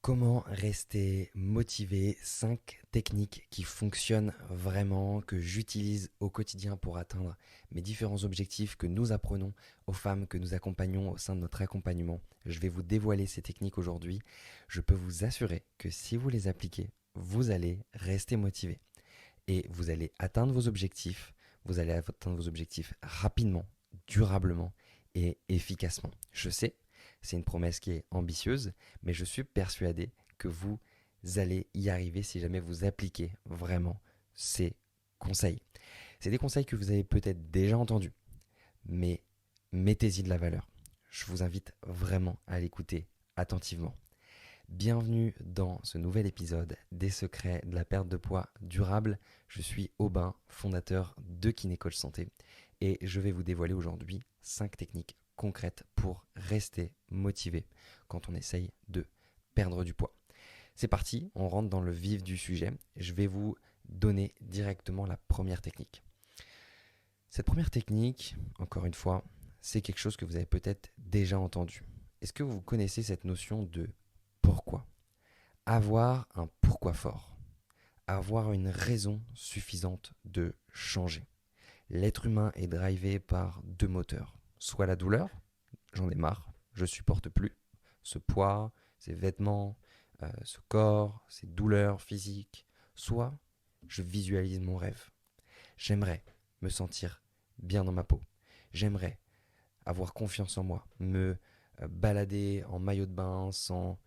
Comment rester motivé? 5 techniques qui fonctionnent vraiment, que j'utilise au quotidien pour atteindre mes différents objectifs que nous apprenons aux femmes que nous accompagnons au sein de notre accompagnement. Je vais vous dévoiler ces techniques aujourd'hui. Je peux vous assurer que si vous les appliquez, vous allez rester motivé et vous allez atteindre vos objectifs. Vous allez atteindre vos objectifs rapidement, durablement et efficacement. Je sais, c'est une promesse qui est ambitieuse, mais je suis persuadé que vous allez y arriver si jamais vous appliquez vraiment ces conseils. C'est des conseils que vous avez peut-être déjà entendus, mais mettez-y de la valeur. Je vous invite vraiment à l'écouter attentivement. Bienvenue dans ce nouvel épisode des secrets de la perte de poids durable. Je suis Aubin, fondateur de Kinécoach Santé, et je vais vous dévoiler aujourd'hui 5 techniques concrètes pour rester motivé quand on essaye de perdre du poids. C'est parti, on rentre dans le vif du sujet. Je vais vous donner directement la première technique. Cette première technique, encore une fois, c'est quelque chose que vous avez peut-être déjà entendu. Est-ce que vous connaissez cette notion de pourquoi? Avoir un pourquoi fort, avoir une raison suffisante de changer. L'être humain est drivé par deux moteurs, soit la douleur, j'en ai marre, je supporte plus ce poids, ces vêtements, ce corps, ces douleurs physiques, soit je visualise mon rêve. J'aimerais me sentir bien dans ma peau, j'aimerais avoir confiance en moi, me balader en maillot de bain sans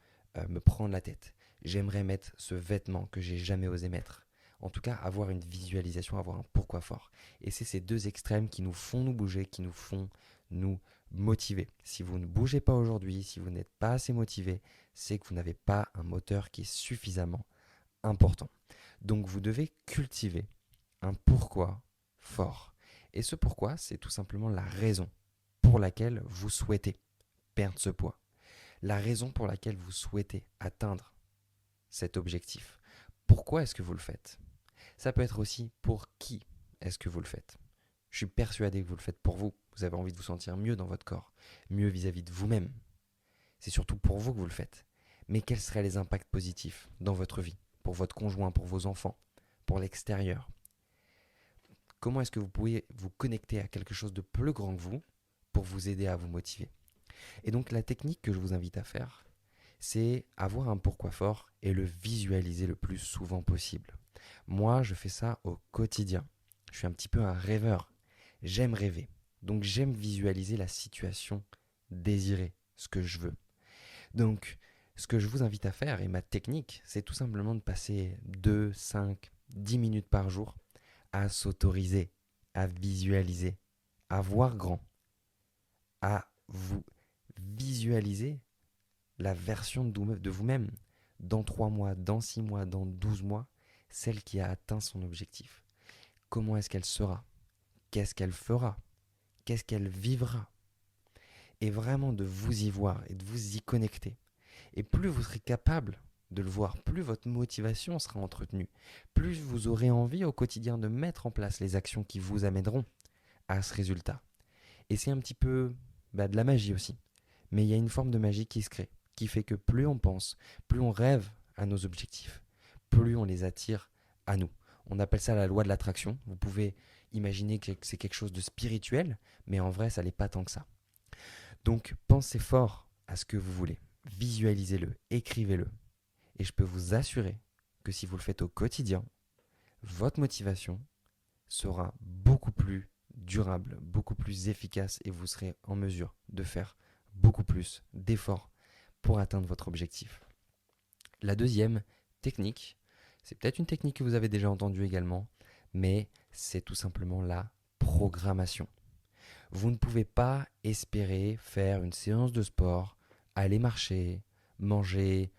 me prendre la tête. J'aimerais mettre ce vêtement que j'ai jamais osé mettre. En tout cas, avoir une visualisation, avoir un pourquoi fort. Et c'est ces deux extrêmes qui nous font nous bouger, qui nous font nous motiver. Si vous ne bougez pas aujourd'hui, si vous n'êtes pas assez motivé, c'est que vous n'avez pas un moteur qui est suffisamment important. Donc vous devez cultiver un pourquoi fort. Et ce pourquoi, c'est tout simplement la raison pour laquelle vous souhaitez perdre ce poids. La raison pour laquelle vous souhaitez atteindre cet objectif. Pourquoi est-ce que vous le faites? Ça peut être aussi pour qui est-ce que vous le faites. Je suis persuadé que vous le faites pour vous. Vous avez envie de vous sentir mieux dans votre corps, mieux vis-à-vis de vous-même. C'est surtout pour vous que vous le faites. Mais quels seraient les impacts positifs dans votre vie, pour votre conjoint, pour vos enfants, pour l'extérieur? Comment est-ce que vous pouvez vous connecter à quelque chose de plus grand que vous pour vous aider à vous motiver? Et donc la technique que je vous invite à faire, c'est avoir un pourquoi fort et le visualiser le plus souvent possible. Moi, je fais ça au quotidien. Je suis un petit peu un rêveur. J'aime rêver. Donc j'aime visualiser la situation désirée, ce que je veux. Donc ce que je vous invite à faire, et ma technique, c'est tout simplement de passer 2, 5, 10 minutes par jour à s'autoriser, à visualiser, à voir grand, à vous visualiser la version de vous-même dans 3 mois, dans 6 mois, dans 12 mois, celle qui a atteint son objectif. Comment est-ce qu'elle sera? Qu'est-ce qu'elle fera? Qu'est-ce qu'elle vivra? Et vraiment de vous y voir et de vous y connecter. Et plus vous serez capable de le voir, plus votre motivation sera entretenue, plus vous aurez envie au quotidien de mettre en place les actions qui vous amèneront à ce résultat. Et c'est un petit peu de la magie aussi. Mais il y a une forme de magie qui se crée, qui fait que plus on pense, plus on rêve à nos objectifs, plus on les attire à nous. On appelle ça la loi de l'attraction. Vous pouvez imaginer que c'est quelque chose de spirituel, mais en vrai, ça n'est pas tant que ça. Donc, pensez fort à ce que vous voulez. Visualisez-le, écrivez-le. Et je peux vous assurer que si vous le faites au quotidien, votre motivation sera beaucoup plus durable, beaucoup plus efficace et vous serez en mesure de faire beaucoup plus d'efforts pour atteindre votre objectif. La deuxième technique, c'est peut-être une technique que vous avez déjà entendue également, mais c'est tout simplement la programmation. Vous ne pouvez pas espérer faire une séance de sport, aller marcher, manger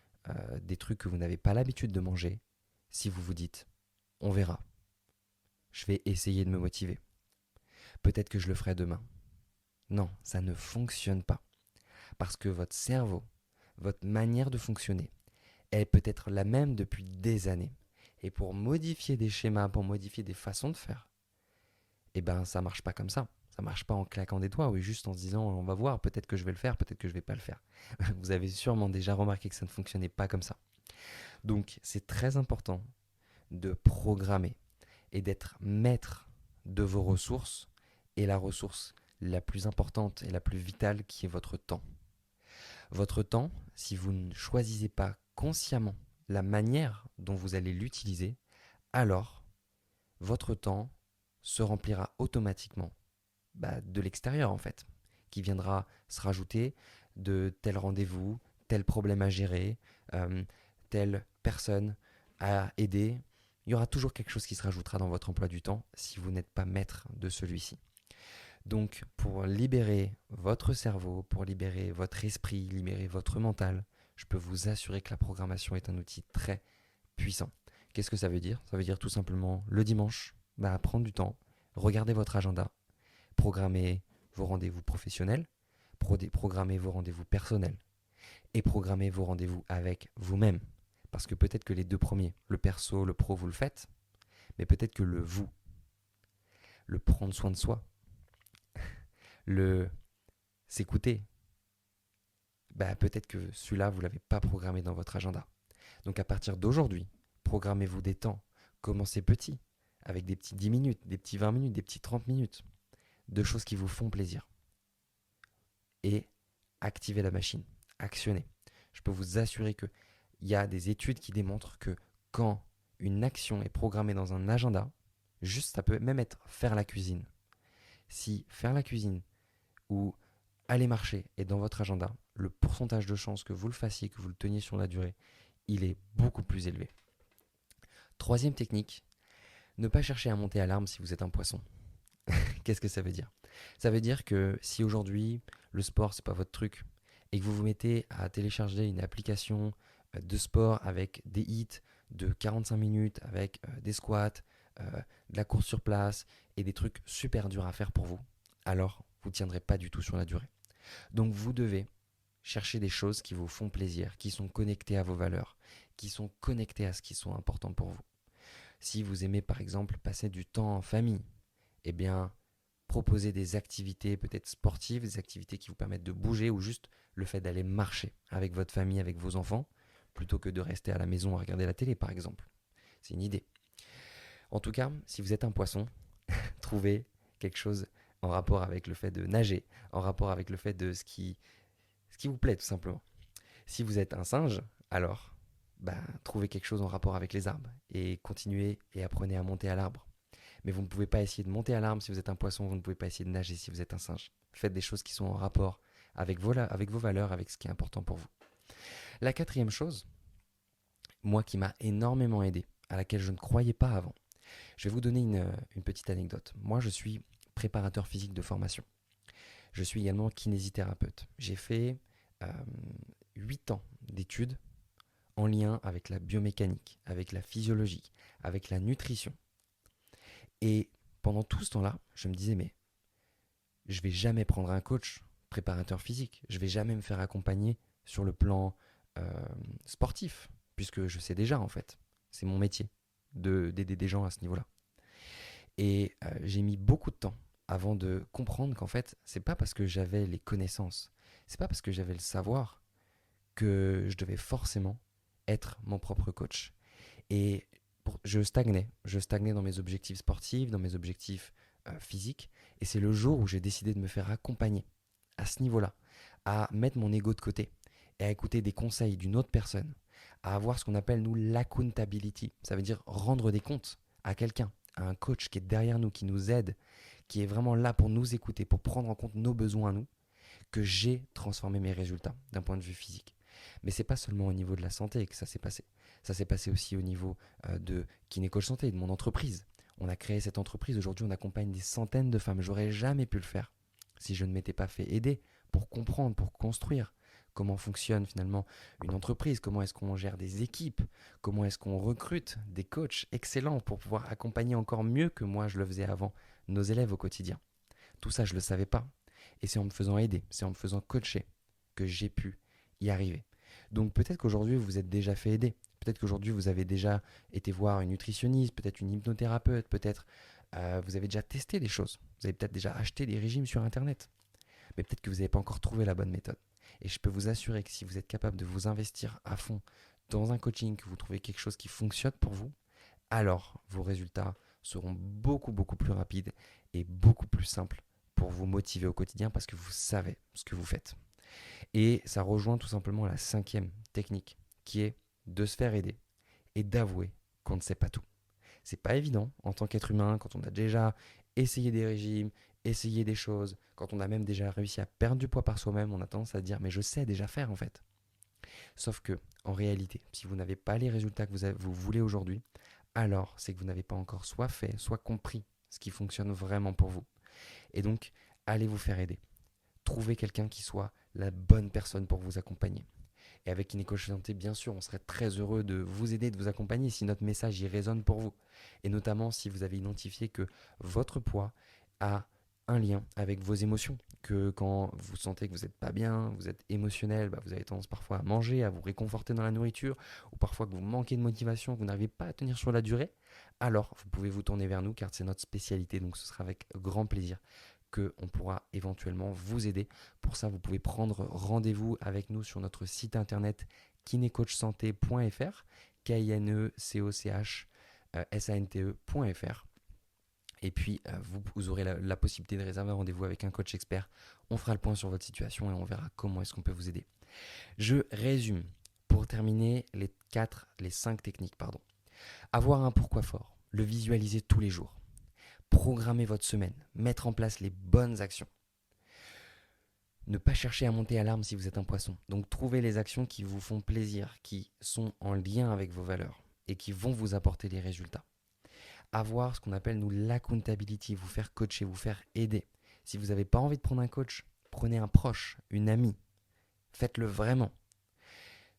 des trucs que vous n'avez pas l'habitude de manger si vous vous dites « on verra, je vais essayer de me motiver. Peut-être que je le ferai demain. » Non, ça ne fonctionne pas. Parce que votre cerveau, votre manière de fonctionner, elle peut être la même depuis des années. Et pour modifier des schémas, pour modifier des façons de faire, eh ben ça marche pas comme ça. Ça marche pas en claquant des doigts ou juste en se disant on va voir, peut-être que je vais le faire, peut-être que je vais pas le faire. Vous avez sûrement déjà remarqué que ça ne fonctionnait pas comme ça. Donc c'est très important de programmer et d'être maître de vos ressources et la ressource la plus importante et la plus vitale qui est votre temps. Votre temps, si vous ne choisissez pas consciemment la manière dont vous allez l'utiliser, alors votre temps se remplira automatiquement de l'extérieur en fait, qui viendra se rajouter de tel rendez-vous, tel problème à gérer, telle personne à aider. Il y aura toujours quelque chose qui se rajoutera dans votre emploi du temps si vous n'êtes pas maître de celui-ci. Donc pour libérer votre cerveau, pour libérer votre esprit, libérer votre mental, je peux vous assurer que la programmation est un outil très puissant. Qu'est-ce que ça veut dire? Ça veut dire tout simplement le dimanche, prendre du temps, regarder votre agenda, programmer vos rendez-vous professionnels, programmer vos rendez-vous personnels et programmer vos rendez-vous avec vous-même. Parce que peut-être que les deux premiers, le perso, le pro, vous le faites, mais peut-être que le vous, le prendre soin de soi, le s'écouter, peut-être que celui-là, vous ne l'avez pas programmé dans votre agenda. Donc à partir d'aujourd'hui, programmez-vous des temps. Commencez petit, avec des petits 10 minutes, des petits 20 minutes, des petits 30 minutes, de choses qui vous font plaisir. Et activez la machine, actionnez. Je peux vous assurer qu'il y a des études qui démontrent que quand une action est programmée dans un agenda, juste ça peut même être faire la cuisine. Si faire la cuisine ou aller marcher est dans votre agenda, le pourcentage de chances que vous le fassiez, que vous le teniez sur la durée, il est beaucoup plus élevé. Troisième technique, ne pas chercher à monter à l'arme si vous êtes un poisson. Qu'est-ce que ça veut dire? Ça veut dire que si aujourd'hui le sport c'est pas votre truc et que vous vous mettez à télécharger une application de sport avec des hits de 45 minutes, avec des squats, de la course sur place et des trucs super durs à faire pour vous, alors vous ne tiendrez pas du tout sur la durée. Donc vous devez chercher des choses qui vous font plaisir, qui sont connectées à vos valeurs, qui sont connectées à ce qui sont importants pour vous. Si vous aimez par exemple passer du temps en famille, eh bien proposer des activités peut-être sportives, des activités qui vous permettent de bouger ou juste le fait d'aller marcher avec votre famille, avec vos enfants, plutôt que de rester à la maison à regarder la télé par exemple. C'est une idée. En tout cas, si vous êtes un poisson, trouvez quelque chose en rapport avec le fait de nager, en rapport avec le fait de ce qui vous plaît tout simplement. Si vous êtes un singe, alors trouvez quelque chose en rapport avec les arbres et continuez et apprenez à monter à l'arbre. Mais vous ne pouvez pas essayer de monter à l'arbre si vous êtes un poisson, vous ne pouvez pas essayer de nager si vous êtes un singe. Faites des choses qui sont en rapport avec vos valeurs, avec ce qui est important pour vous. La quatrième chose, moi qui m'a énormément aidé, à laquelle je ne croyais pas avant, je vais vous donner une petite anecdote. Moi, je suis préparateur physique de formation. Je suis également kinésithérapeute. J'ai fait 8 ans d'études en lien avec la biomécanique, avec la physiologie, avec la nutrition. Et pendant tout ce temps-là, je me disais, mais je vais jamais prendre un coach préparateur physique. Je vais jamais me faire accompagner sur le plan sportif, puisque je sais déjà en fait. C'est mon métier d'aider des gens à ce niveau-là. Et j'ai mis beaucoup de temps avant de comprendre qu'en fait, c'est pas parce que j'avais les connaissances, c'est pas parce que j'avais le savoir que je devais forcément être mon propre coach. Et je stagnais dans mes objectifs sportifs, dans mes objectifs physiques. Et c'est le jour où j'ai décidé de me faire accompagner à ce niveau-là, à mettre mon ego de côté et à écouter des conseils d'une autre personne, à avoir ce qu'on appelle nous l'accountability. Ça veut dire rendre des comptes à quelqu'un, à un coach qui est derrière nous, qui nous aide, qui est vraiment là pour nous écouter, pour prendre en compte nos besoins à nous, que j'ai transformé mes résultats d'un point de vue physique. Mais c'est pas seulement au niveau de la santé que ça s'est passé. Ça s'est passé aussi au niveau de Kinécoach Santé, de mon entreprise. On a créé cette entreprise. Aujourd'hui, on accompagne des centaines de femmes. J'aurais jamais pu le faire si je ne m'étais pas fait aider pour comprendre, pour construire comment fonctionne finalement une entreprise, comment est-ce qu'on gère des équipes, comment est-ce qu'on recrute des coachs excellents pour pouvoir accompagner encore mieux que moi je le faisais avant nos élèves au quotidien. Tout ça, je ne le savais pas. Et c'est en me faisant aider, c'est en me faisant coacher que j'ai pu y arriver. Donc peut-être qu'aujourd'hui, vous vous êtes déjà fait aider. Peut-être qu'aujourd'hui, vous avez déjà été voir une nutritionniste, peut-être une hypnothérapeute, peut-être Vous avez déjà testé des choses. Vous avez peut-être déjà acheté des régimes sur Internet. Mais peut-être que vous n'avez pas encore trouvé la bonne méthode. Et je peux vous assurer que si vous êtes capable de vous investir à fond dans un coaching, que vous trouvez quelque chose qui fonctionne pour vous, alors vos résultats seront beaucoup, beaucoup plus rapides et beaucoup plus simples pour vous motiver au quotidien parce que vous savez ce que vous faites. Et ça rejoint tout simplement la 5e technique qui est de se faire aider et d'avouer qu'on ne sait pas tout. C'est pas évident en tant qu'être humain quand on a déjà essayé des régimes, essayé des choses, quand on a même déjà réussi à perdre du poids par soi-même, on a tendance à dire mais je sais déjà faire en fait. Sauf que en réalité, si vous n'avez pas les résultats que vous voulez aujourd'hui, alors c'est que vous n'avez pas encore soit fait, soit compris ce qui fonctionne vraiment pour vous. Et donc, allez vous faire aider. Trouvez quelqu'un qui soit la bonne personne pour vous accompagner. Et avec Kinécoach Santé, bien sûr, on serait très heureux de vous aider, de vous accompagner si notre message y résonne pour vous. Et notamment si vous avez identifié que votre poids a un lien avec vos émotions. Que quand vous sentez que vous n'êtes pas bien, vous êtes émotionnel, vous avez tendance parfois à manger, à vous réconforter dans la nourriture, ou parfois que vous manquez de motivation, que vous n'arrivez pas à tenir sur la durée, alors vous pouvez vous tourner vers nous car c'est notre spécialité, donc ce sera avec grand plaisir qu'on pourra éventuellement vous aider. Pour ça, vous pouvez prendre rendez-vous avec nous sur notre site internet kinecoachsanté.fr, kinecoachsante.fr. Et puis, vous aurez la possibilité de réserver un rendez-vous avec un coach expert. On fera le point sur votre situation et on verra comment est-ce qu'on peut vous aider. Je résume pour terminer les 5 techniques. Avoir un pourquoi fort, le visualiser tous les jours. Programmer votre semaine, mettre en place les bonnes actions. Ne pas chercher à monter à l'arme si vous êtes un poisson. Donc trouvez les actions qui vous font plaisir, qui sont en lien avec vos valeurs et qui vont vous apporter les résultats. Avoir ce qu'on appelle nous l'accountability, vous faire coacher, vous faire aider. Si vous n'avez pas envie de prendre un coach, prenez un proche, une amie. Faites-le vraiment.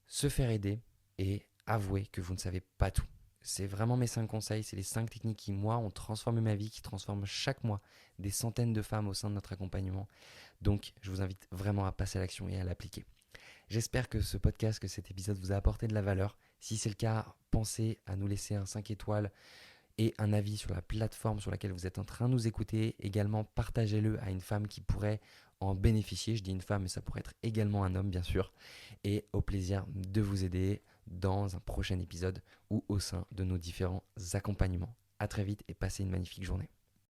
Se faire aider et avouer que vous ne savez pas tout. C'est vraiment mes 5 conseils, c'est les 5 techniques qui, moi, ont transformé ma vie, qui transforment chaque mois des centaines de femmes au sein de notre accompagnement. Donc, je vous invite vraiment à passer à l'action et à l'appliquer. J'espère que ce podcast, que cet épisode vous a apporté de la valeur. Si c'est le cas, pensez à nous laisser un 5 étoiles et un avis sur la plateforme sur laquelle vous êtes en train de nous écouter. Également, partagez-le à une femme qui pourrait en bénéficier. Je dis une femme, mais ça pourrait être également un homme, bien sûr. Et au plaisir de vous aider dans un prochain épisode ou au sein de nos différents accompagnements. À très vite et passez une magnifique journée.